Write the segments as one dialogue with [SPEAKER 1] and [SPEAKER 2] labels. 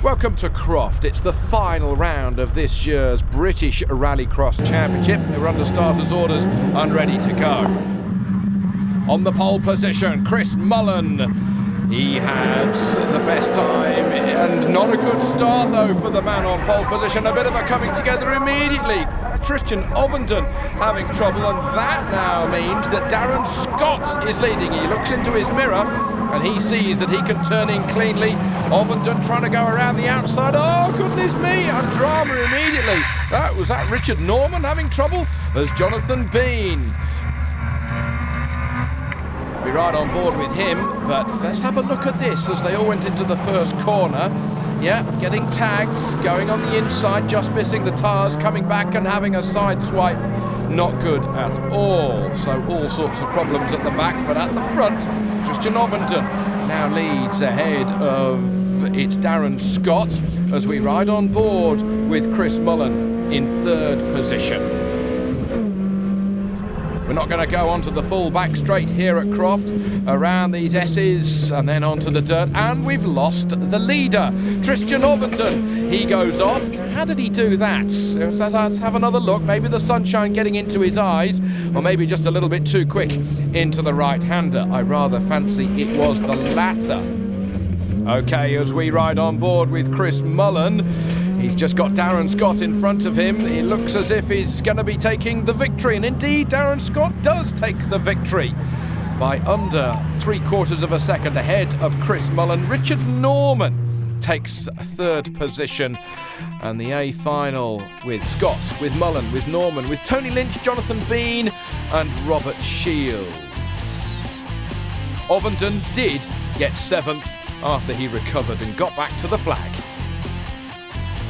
[SPEAKER 1] Welcome to Croft. It's the final round of this year's British Rallycross Championship. We're under starters' orders and ready to go. On the pole position, Chris Mullen. He had the best time and not a good start though for the man on pole position. A bit of a coming together immediately. Christian Ovenden having trouble, and that now means that Darren Scott is leading. He looks into his mirror and he sees that he can turn in cleanly. Ovenden trying to go around the outside. Oh, goodness me, and drama immediately. Was that Richard Norman having trouble? As Jonathan Bean. Be right on board with him, but let's have a look at this as they all went into the first corner. Yeah, getting tagged, going on the inside, just missing the tyres, coming back and having a side swipe. Not good at all. So all sorts of problems at the back, but at the front, Christian Ovenden now leads ahead of it's Darren Scott as we ride on board with Chris Mullen in third position. We're not going to go onto the full back straight here at Croft, around these S's and then onto the dirt, and we've lost the leader, Christian Ovenden. He goes off. How did he do that? Let's have another look. Maybe the sunshine getting into his eyes, or maybe just a little bit too quick into the right-hander. I rather fancy it was the latter. Okay, as we ride on board with Chris Mullen, he's just got Darren Scott in front of him. He looks as if he's going to be taking the victory, and indeed Darren Scott does take the victory by under 3/4 of a second ahead of Chris Mullen. Richard Norman takes third position, and the A final with Scott, with Mullen, with Norman, with Tony Lynch, Jonathan Bean and Robert Shields. Ovenden did get 7th after he recovered and got back to the flag.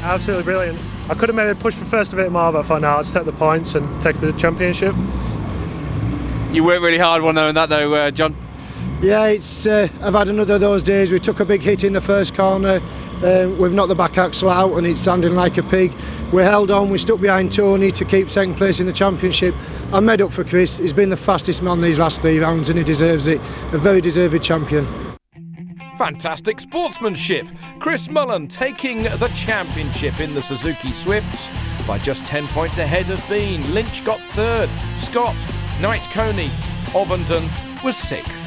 [SPEAKER 2] Absolutely brilliant. I could have maybe pushed for first a bit more, but for now I'll just take the points and take the championship.
[SPEAKER 3] You worked really hard on knowing that though, John.
[SPEAKER 4] Yeah, it's I've had another of those days. We took a big hit in the first corner. We've knocked the back axle out and it's standing like a pig. We held on, we stuck behind Tony to keep second place in the championship. I made up for Chris. He's been the fastest man these last 3 rounds and he deserves it. A very deserved champion.
[SPEAKER 1] Fantastic sportsmanship. Chris Mullen taking the championship in the Suzuki Swifts by just 10 points ahead of Bean. Lynch got 3rd. Scott, Knight Coney, Ovenden was 6th.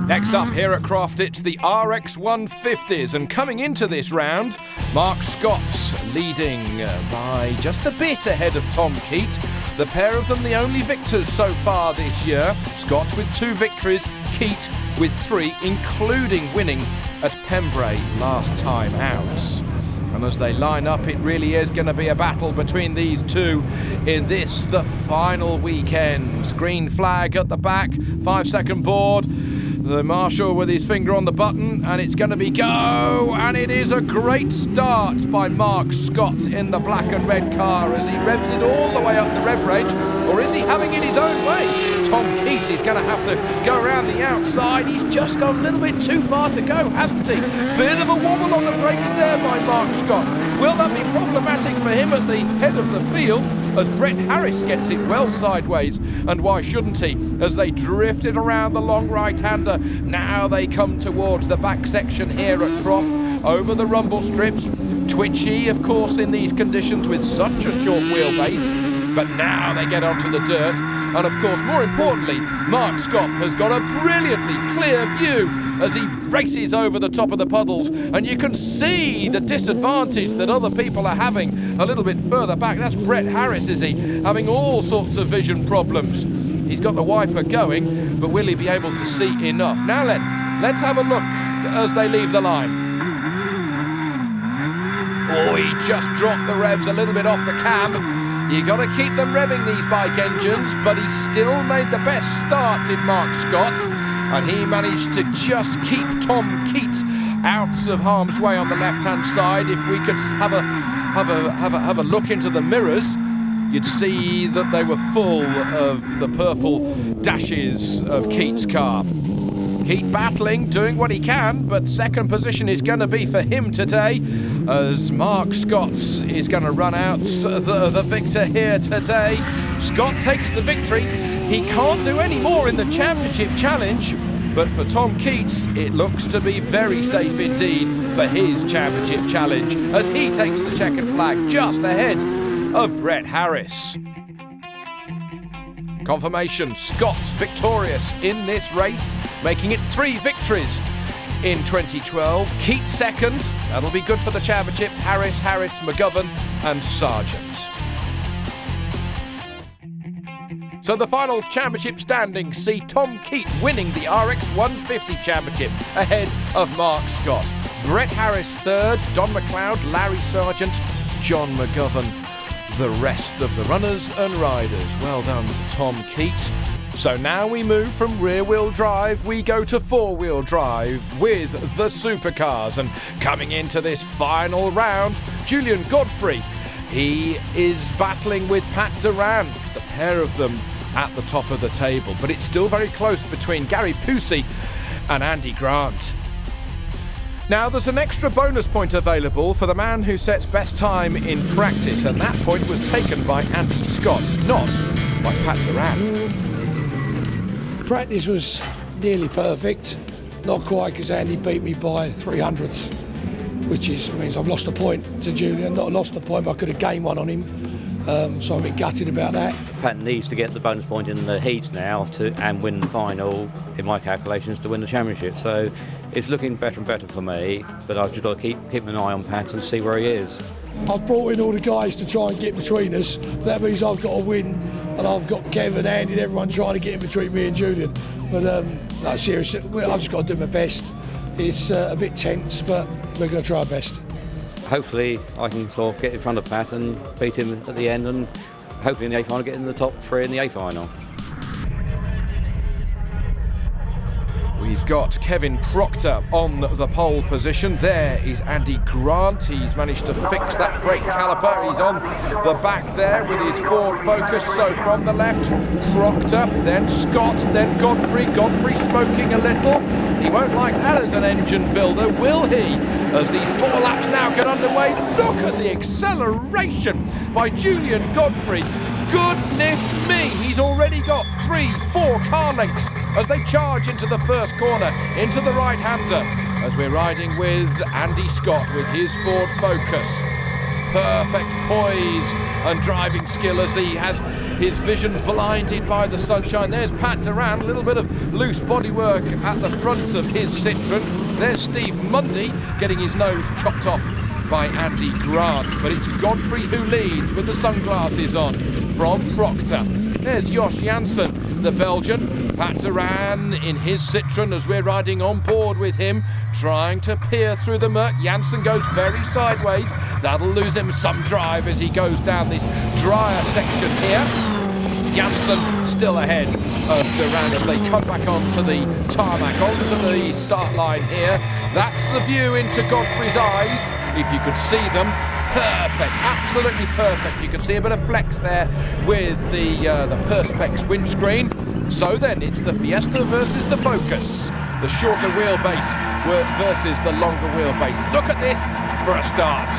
[SPEAKER 1] Next up here at Croft, it's the RX150s, and coming into this round, Mark Scott's leading by just a bit ahead of Tom Keat. The pair of them the only victors so far this year. Scott with 2 victories, Keat with 3, including winning at Pembrey last time out. And as they line up, it really is going to be a battle between these two in this, the final weekend. Green flag at the back, 5-second board. The marshal with his finger on the button, and it's going to be go, and it is a great start by Mark Scott in the black and red car as he revs it all the way up the rev range, or is he having it his own way? Tom Keat is going to have to go around the outside. He's just gone a little bit too far to go, hasn't he? Bit of a wobble on the brakes there by Mark Scott. Will that be problematic for him at the head of the field as Brett Harris gets it well sideways? And why shouldn't he? As they drifted around the long right-hander, now they come towards the back section here at Croft, over the rumble strips. Twitchy, of course, in these conditions with such a short wheelbase. But now they get onto the dirt. And of course, more importantly, Mark Scott has got a brilliantly clear view as he races over the top of the puddles. And you can see the disadvantage that other people are having a little bit further back. That's Brett Harris, is he? Having all sorts of vision problems. He's got the wiper going, but will he be able to see enough? Now then, let's have a look as they leave the line. Oh, he just dropped the revs a little bit off the cam. You got to keep them revving, these bike engines, but he still made the best start, did Mark Scott, and he managed to just keep Tom Keat out of harm's way on the left-hand side. If we could have a look into the mirrors, you'd see that they were full of the purple dashes of Keat's car. Keat battling, doing what he can, but second position is going to be for him today, as Mark Scott is going to run out the victor here today. Scott takes the victory. He can't do any more in the championship challenge, But for Tom Keats, it looks to be very safe indeed for his championship challenge as he takes the checkered flag just ahead of Brett Harris. Confirmation, Scott's victorious in this race, making it 3 victories in 2012. Keats second, that'll be good for the championship. Harris, McGovern and Sargent. So the final championship standings see Tom Keats winning the RX150 championship ahead of Mark Scott. Brett Harris third, Don McLeod, Larry Sargent, John McGovern, the rest of the runners and riders. Well done to Tom Keats. So now we move from rear-wheel drive, we go to four-wheel drive with the supercars. And coming into this final round, Julian Godfrey. He is battling with Pat Duran, the pair of them at the top of the table. But it's still very close between Gary Pusey and Andy Grant. Now, there's an extra bonus point available for the man who sets best time in practice, and that point was taken by Andy Scott, not by Pat Duran.
[SPEAKER 5] Practice was nearly perfect, not quite because Andy beat me by 300ths, which means I've lost a point to Julian. Not lost a point, but I could have gained one on him. So I'm a bit gutted about that.
[SPEAKER 6] Pat needs to get the bonus point in the heats now and win the final, in my calculations, to win the championship. So it's looking better and better for me, but I've just got to keep an eye on Pat and see where he is.
[SPEAKER 5] I've brought in all the guys to try and get between us. That means I've got to win, and I've got Kevin, Andy and everyone trying to get in between me and Julian. But no, seriously, I've just got to do my best. It's a bit tense, but we're going to try our best.
[SPEAKER 6] Hopefully I can sort of get in front of Pat and beat him at the end, and hopefully in the A final get in the top 3 in the A final.
[SPEAKER 1] We've got Kevin Proctor on the pole position. There is Andy Grant. He's managed to fix that brake caliper. He's on the back there with his Ford Focus. So from the left, Proctor, then Scott, then Godfrey. Godfrey smoking a little. He won't like that as an engine builder, will he? As these 4 laps now get underway, look at the acceleration by Julian Godfrey. Goodness me, he's already got 3-4 car lengths as they charge into the first corner, into the right-hander, as we're riding with Andy Scott with his Ford Focus. Perfect poise and driving skill as he has his vision blinded by the sunshine. There's Pat Duran, a little bit of loose bodywork at the front of his Citroen. There's Steve Mundy getting his nose chopped off by Andy Grant, but it's Godfrey who leads with the sunglasses on from Proctor. There's Josh Janssen, the Belgian. Pat Duran in his Citroen as we're riding on board with him, trying to peer through the murk. Janssen goes very sideways. That'll lose him some drive as he goes down this drier section here. Janssen still ahead of Duran as they come back onto the tarmac, onto the start line here. That's the view into Godfrey's eyes, if you could see them. Perfect, absolutely perfect. You can see a bit of flex there with the Perspex windscreen. So then it's the Fiesta versus the Focus. The shorter wheelbase versus the longer wheelbase. Look at this for a start.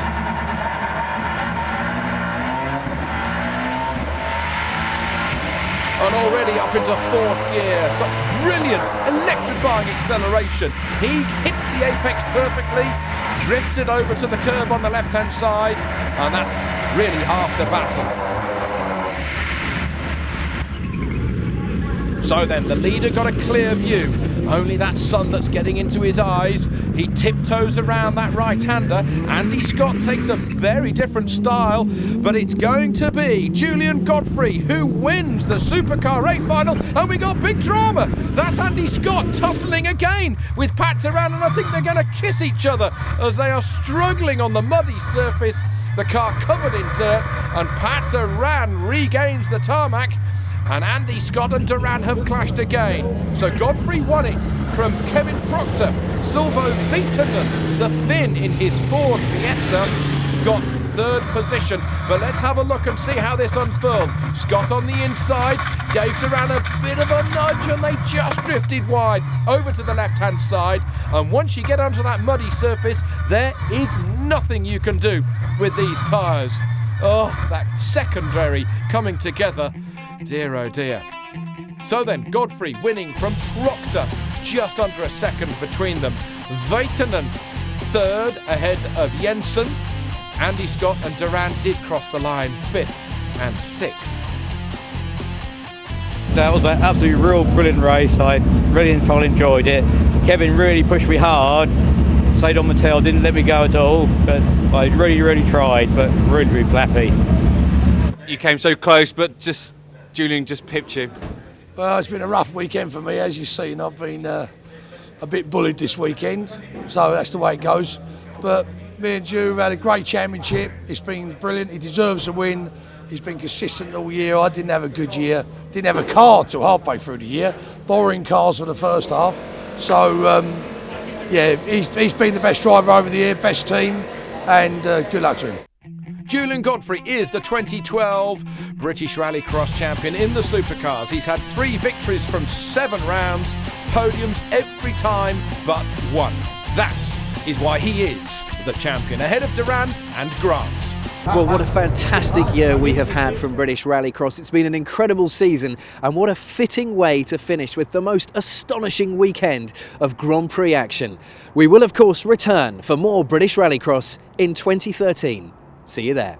[SPEAKER 1] And already up into 4th gear. Such brilliant, electrifying acceleration. He hits the apex perfectly, drifts it over to the curb on the left-hand side, and that's really half the battle. So then, the leader got a clear view. Only that sun that's getting into his eyes. He tiptoes around that right-hander. Andy Scott takes a very different style, but it's going to be Julian Godfrey who wins the Supercar A final, and we got big drama. That's Andy Scott tussling again with Pat Duran, and I think they're going to kiss each other as they are struggling on the muddy surface, the car covered in dirt, and Pat Duran regains the tarmac. And Andy Scott and Duran have clashed again. So Godfrey won it from Kevin Proctor. Silvo Viitanen, the Finn in his Ford Fiesta, got 3rd position. But let's have a look and see how this unfurled. Scott on the inside gave Duran a bit of a nudge, and they just drifted wide over to the left-hand side. And once you get onto that muddy surface, there is nothing you can do with these tyres. Oh, that secondary coming together. Dear oh dear. So then, Godfrey winning from Proctor just under a second between them. Veitonen third ahead of Jensen. Andy Scott and Duran did cross the line 5th and 6th.
[SPEAKER 6] So that was an absolutely real brilliant race. I really enjoyed it. Kevin really pushed me hard, stayed on my tail, didn't let me go at all, but I really tried, but really happy.
[SPEAKER 3] You came so close, but Julian just pipped you.
[SPEAKER 5] Well, it's been a rough weekend for me, as you've seen. I've been a bit bullied this weekend, so that's the way it goes. But me and Jules have had a great championship. It's been brilliant. He deserves a win. He's been consistent all year. I didn't have a good year. Didn't have a car till halfway through the year. Borrowing cars for the first half. So, yeah, he's been the best driver over the year, best team, and good luck to him.
[SPEAKER 1] Julian Godfrey is the 2012 British Rallycross champion in the Supercars. He's had 3 victories from 7 rounds, podiums every time but 1. That is why he is the champion, ahead of Duran and Grant.
[SPEAKER 7] Well, what a fantastic year we have had from British Rallycross. It's been an incredible season, and what a fitting way to finish with the most astonishing weekend of Grand Prix action. We will, of course, return for more British Rallycross in 2013. See you there.